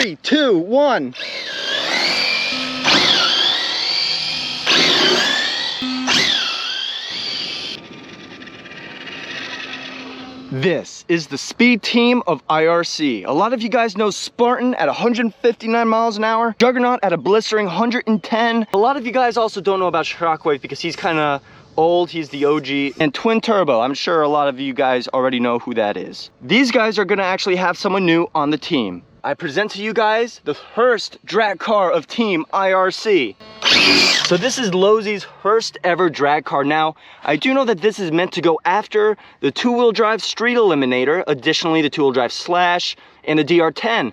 3, 2, 1. This is the speed team of IRC. A lot of you guys know Spartan at 159 miles an hour, Juggernaut at a blistering 110. A lot of you guys also don't know about Shockwave because he's kind of old, he's the OG. And TwinTurbo, I'm sure a lot of you guys already know who that is. These guys are gonna actually have someone new on the team. I present to you guys the first drag car of Team IRC. So this is Losi's first ever drag car. Now, I do know that this is meant to go after the two-wheel drive Street Eliminator, additionally the two-wheel drive Slash, and the DR10.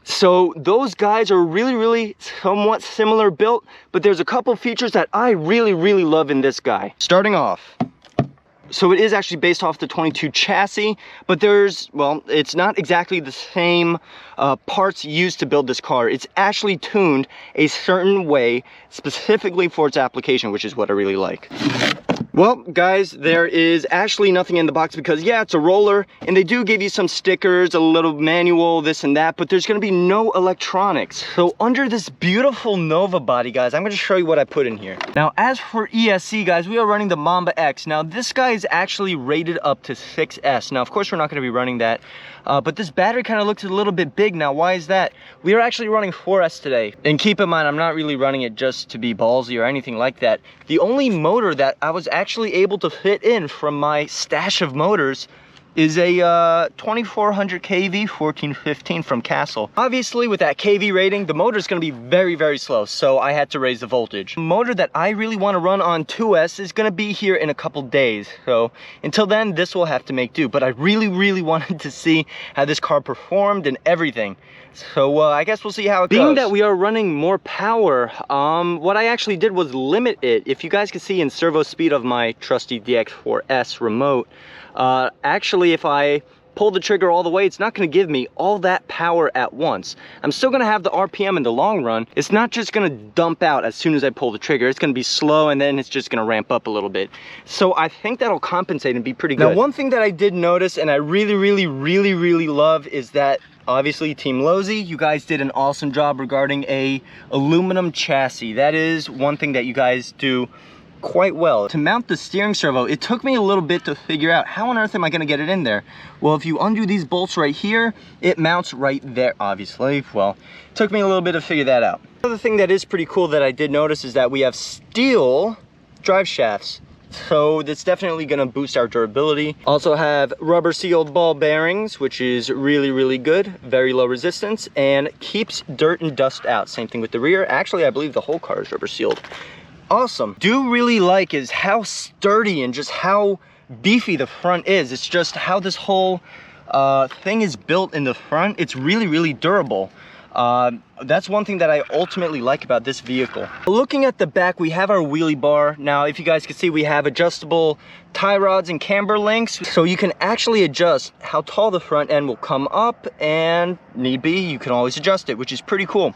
So those guys are really somewhat similar built, but there's a couple features that I really love in this guy. Starting off, so it is actually based off the 22 chassis, but there's, well, it's not exactly the same parts used to build this car. It's actually tuned a certain way specifically for its application, which is what I really like. Well, guys, there is actually nothing in the box because, yeah, it's a roller, and they do give you some stickers, a little manual, this and that, but there's going to be no electronics. So under this beautiful Nova body, guys, I'm going to show you what I put in here. Now, as for ESC, guys, we are running the Mamba X. Now, this guy is actually rated up to 6S. Now, of course, we're not going to be running that, but this battery kind of looks a little bit big. Now, why is that? We are actually running 4S today. And keep in mind, I'm not really running it just to be ballsy or anything like that. The only motor that I was actually able to fit in from my stash of motors is a 2400 kV 1415 from Castle. Obviously, with that kV rating, the motor is going to be very slow, so I had to raise the voltage. The motor that I really want to run on 2S is going to be here in a couple days, so until then, this will have to make do. But I really wanted to see how this car performed and everything. So I guess we'll see how it goes. Being that we are running more power, what I actually did was limit it. If you guys can see in servo speed of my trusty DX4S remote, actually if I pull the trigger all the way, it's not going to give me all that power at once. I'm still going to have the RPM in the long run. It's not just going to dump out as soon as I pull the trigger. It's going to be slow and then it's just going to ramp up a little bit. So I think that'll compensate and be pretty good. Now, one thing that I did notice and I really love is that obviously Team Losi, you guys did an awesome job regarding a aluminum chassis. That is one thing that you guys do quite well. To mount the steering servo, it took me a little bit to figure out how on earth am I going to get it in there. Well, if you undo these bolts right here, it mounts right there, obviously. Well, it took me a little bit to figure that out. Another thing that is pretty cool that I did notice is that we have steel drive shafts. So that's definitely going to boost our durability. Also have rubber sealed ball bearings, which is really good, very low resistance, and keeps dirt and dust out. Same thing with the rear. Actually, I believe the whole car is rubber sealed. Awesome. Do really like is how sturdy and just how beefy the front is. It's just how this whole thing is built in the front. It's really durable. That's one thing that I ultimately like about this vehicle. Looking at the back, we have our wheelie bar. Now, if you guys can see, we have adjustable tie rods and camber links, so you can actually adjust how tall the front end will come up, and need be, you can always adjust it, which is pretty cool.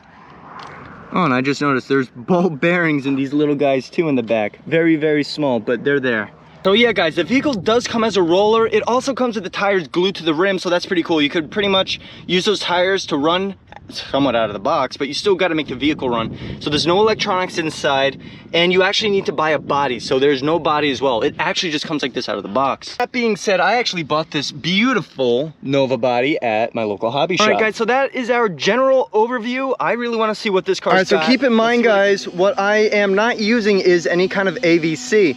Oh, and I just noticed there's ball bearings in these little guys too in the back. Very small, but they're there. So yeah, guys, the vehicle does come as a roller. It also comes with the tires glued to the rim, so that's pretty cool. You could pretty much use those tires to run somewhat out of the box, but you still got to make the vehicle run. So there's no electronics inside, and you actually need to buy a body, so there's no body as well. It actually just comes like this out of the box. That being said, I actually bought this beautiful Nova body at my local hobby shop. All right, guys, so that is our general overview. I really want to see what this car's got. All right, so keep in mind, guys, what I am not using is any kind of AVC.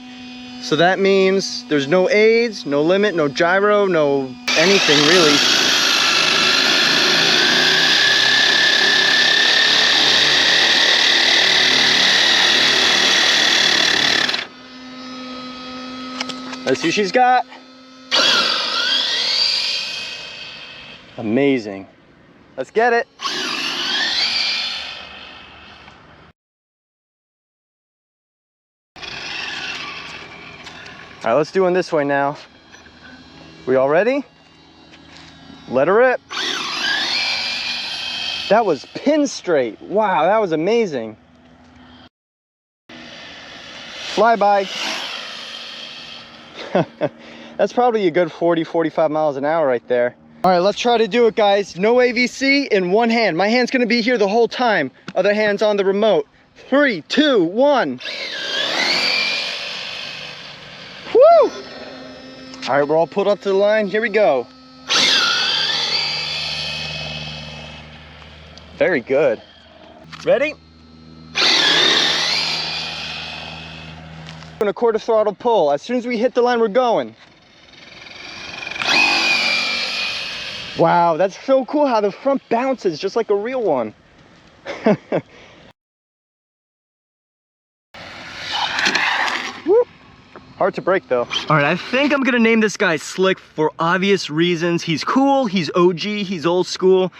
So that means there's no aids, no limit, no gyro, no anything really. Let's see what she's got. Amazing. Let's get it. All right, let's do it this way now. We all ready? Let her rip. That was pin straight. Wow, that was amazing. Flyby. That's probably a good 40, 45 miles an hour right there. All right, let's try to do it, guys. No AVC in one hand. My hand's gonna be here the whole time. Other hand's on the remote. 3, 2, 1. Woo! All right, we're all pulled up to the line. Here we go. Very good. Ready? A quarter throttle pull. As soon as we hit the line, we're going. Wow, that's so cool how the front bounces just like a real one. Woo. Hard to break though. All right, I think I'm gonna name this guy Slick for obvious reasons. He's cool, he's OG, he's old school,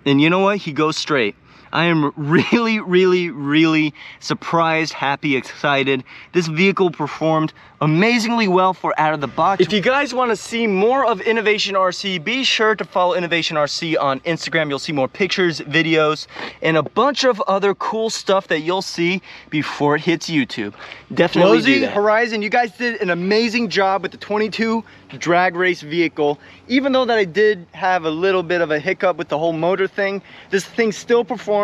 and you know what? He goes straight. I am really surprised, happy, excited. This vehicle performed amazingly well for out of the box. If you guys want to see more of Innovation RC, be sure to follow Innovation RC on Instagram. You'll see more pictures, videos, and a bunch of other cool stuff that you'll see before it hits YouTube. Definitely do that. Losi, Horizon, you guys did an amazing job with the 22 drag race vehicle. Even though that I did have a little bit of a hiccup with the whole motor thing, this thing still performs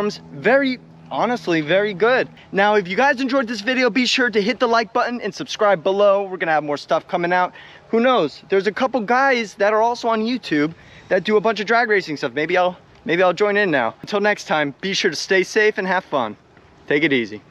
honestly very good. Now, if you guys enjoyed this video, be sure to hit the like button and subscribe below. We're gonna have more stuff coming out. Who knows? There's a couple guys that are also on YouTube that do a bunch of drag racing stuff. Maybe I'll join in now. Until next time, be sure to stay safe and have fun. Take it easy.